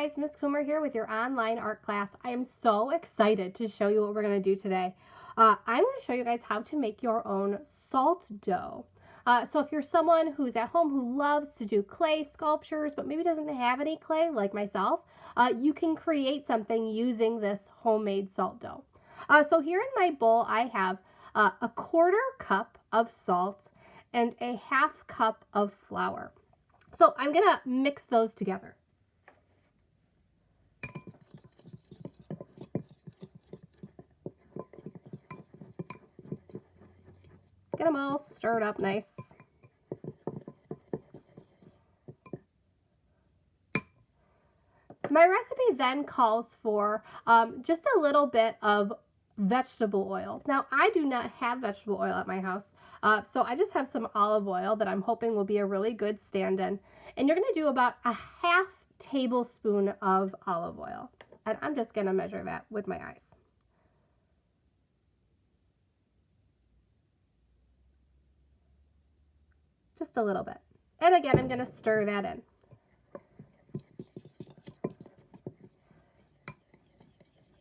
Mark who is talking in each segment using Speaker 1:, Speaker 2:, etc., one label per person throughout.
Speaker 1: guys, Miss Coomer here with your online art class. I am so excited to show you what we're going to do today. I'm going to show you guys how to make your own salt dough. So if you're someone who's at home who loves to do clay sculptures but maybe doesn't have any clay like myself, you can create something using this homemade salt dough. So here in my bowl I have a 1/4 cup of salt and a 1/2 cup of flour. So I'm going to mix those together. Get them all stirred up nice. My recipe then calls for just a little bit of vegetable oil. Now, I do not have vegetable oil at my house, so I just have some olive oil that I'm hoping will be a really good stand-in. And you're going to do about a 1/2 tablespoon of olive oil. And I'm just going to measure that with my eyes. Just a little bit. And again, I'm going to stir that in.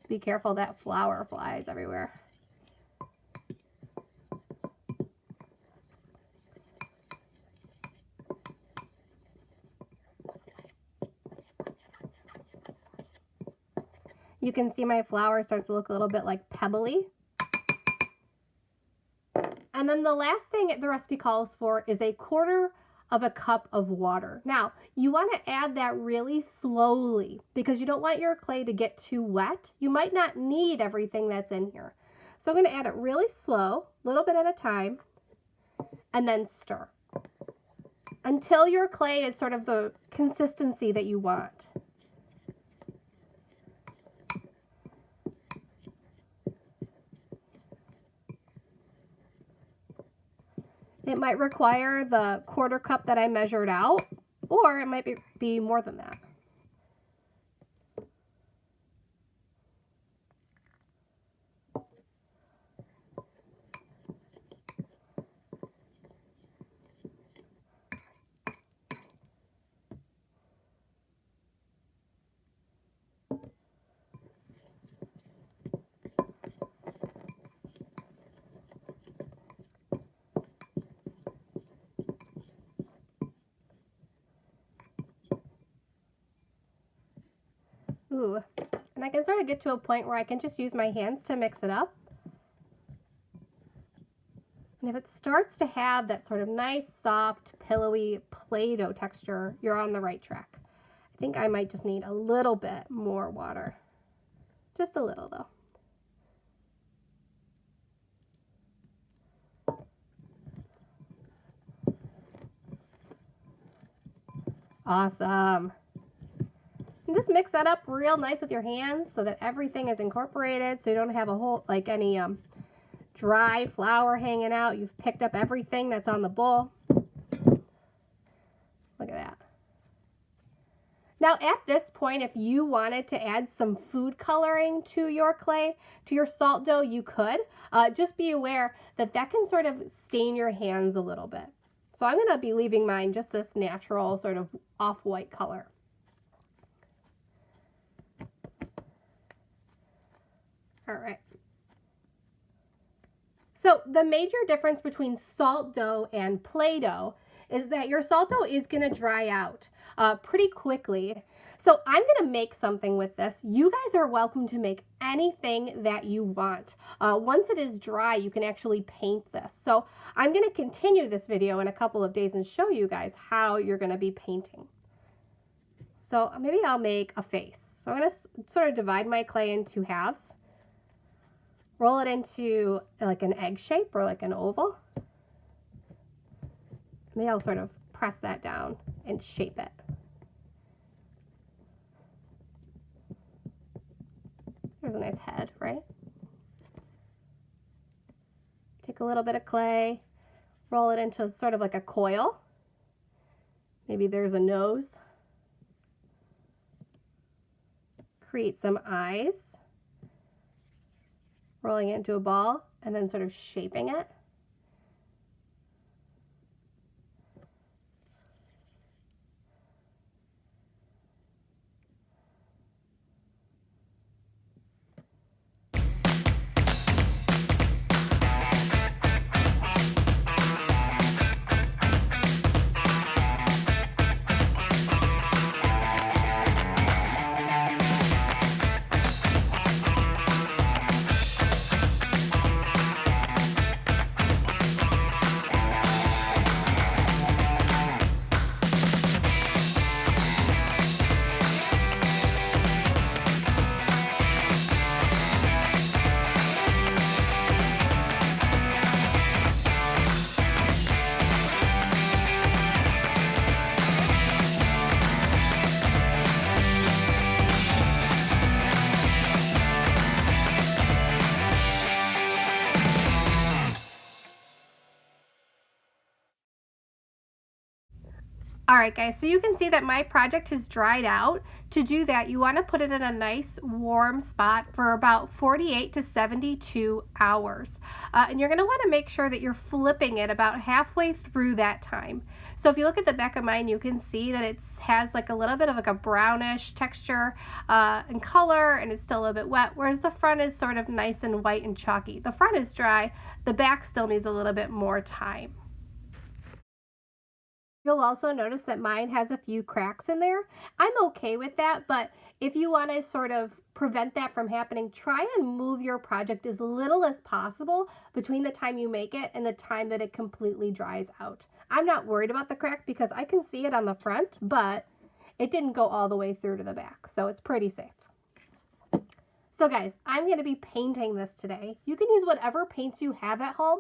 Speaker 1: Be careful that flour flies everywhere. You can see my flour starts to look a little bit like pebbly. And then the last thing the recipe calls for is a 1/4 of a cup of water. Now, you want to add that really slowly because you don't want your clay to get too wet. You might not need everything that's in here. So I'm going to add it really slow, a little bit at a time, and then stir until your clay is sort of the consistency that you want. It might require the 1/4 cup that I measured out, or it might be more than that. Ooh, and I can sort of get to a point where I can just use my hands to mix it up. And if it starts to have that sort of nice, soft, pillowy Play-Doh texture, you're on the right track. I think I might just need a little bit more water. Just a little, though. Awesome. And just mix that up real nice with your hands so that everything is incorporated, so you don't have a whole, like any dry flour hanging out. You've picked up everything that's on the bowl. Look at that. Now at this point, if you wanted to add some food coloring to your clay, to your salt dough, you could. Just be aware that that can sort of stain your hands a little bit. So I'm going to be leaving mine just this natural sort of off-white color. All right. So the major difference between salt dough and Play-Doh is that your salt dough is going to dry out pretty quickly. So I'm going to make something with this. You guys are welcome to make anything that you want. Once it is dry, you can actually paint this. So I'm going to continue this video in a couple of days and show you guys how you're going to be painting. So maybe I'll make a face. So I'm going to sort of divide my clay into halves. Roll it into like an egg shape or like an oval. Maybe I'll sort of press that down and shape it. There's a nice head, right? Take a little bit of clay, roll it into sort of like a coil. Maybe there's a nose. Create some eyes. Rolling it into a ball and then sort of shaping it. All right, guys, so you can see that my project has dried out. To do that, you want to put it in a nice warm spot for about 48 to 72 hours. And you're going to want to make sure that you're flipping it about halfway through that time. So if you look at the back of mine, you can see that it has like a little bit of like a brownish texture and color, and it's still a little bit wet, whereas the front is sort of nice and white and chalky. The front is dry, the back still needs a little bit more time. You'll also notice that mine has a few cracks in there. I'm okay with that, but if you want to sort of prevent that from happening, try and move your project as little as possible between the time you make it and the time that it completely dries out. I'm not worried about the crack because I can see it on the front, but it didn't go all the way through to the back, so it's pretty safe. So guys, I'm going to be painting this today. You can use whatever paints you have at home.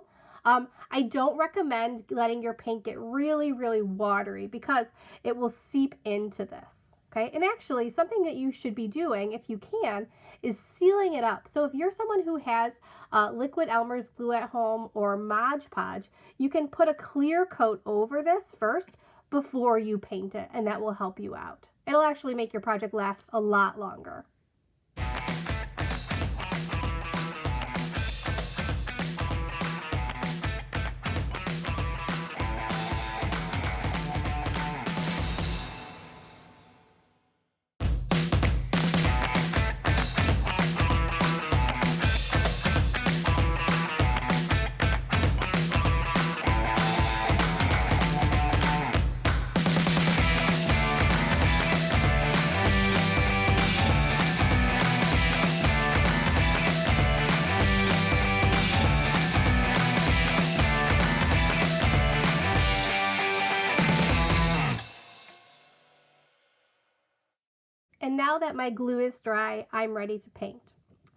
Speaker 1: I don't recommend letting your paint get really, really watery because it will seep into this, okay? And actually, something that you should be doing, if you can, is sealing it up. So if you're someone who has liquid Elmer's glue at home or Mod Podge, you can put a clear coat over this first before you paint it, and that will help you out. It'll actually make your project last a lot longer. And now that my glue is dry, I'm ready to paint.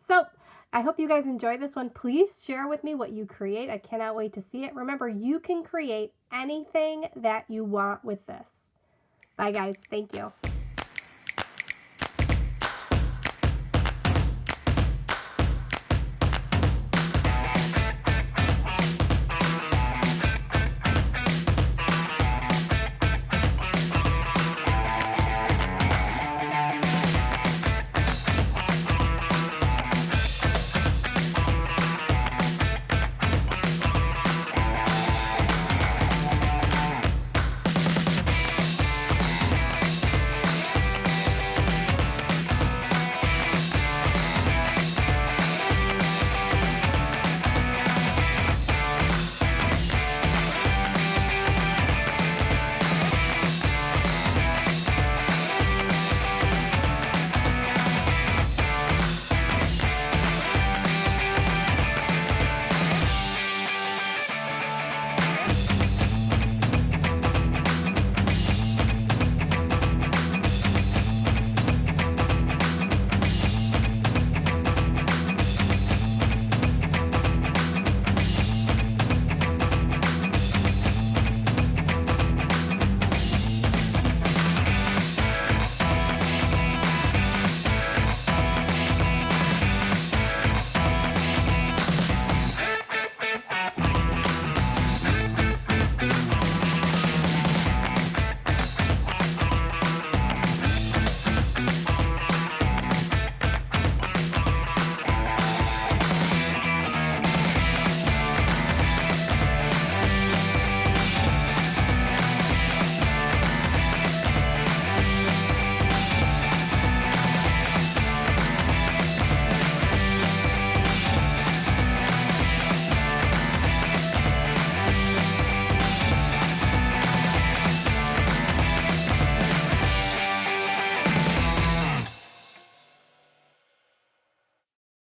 Speaker 1: So I hope you guys enjoy this one. Please share with me what you create. I cannot wait to see it. Remember, you can create anything that you want with this. Bye guys. Thank you.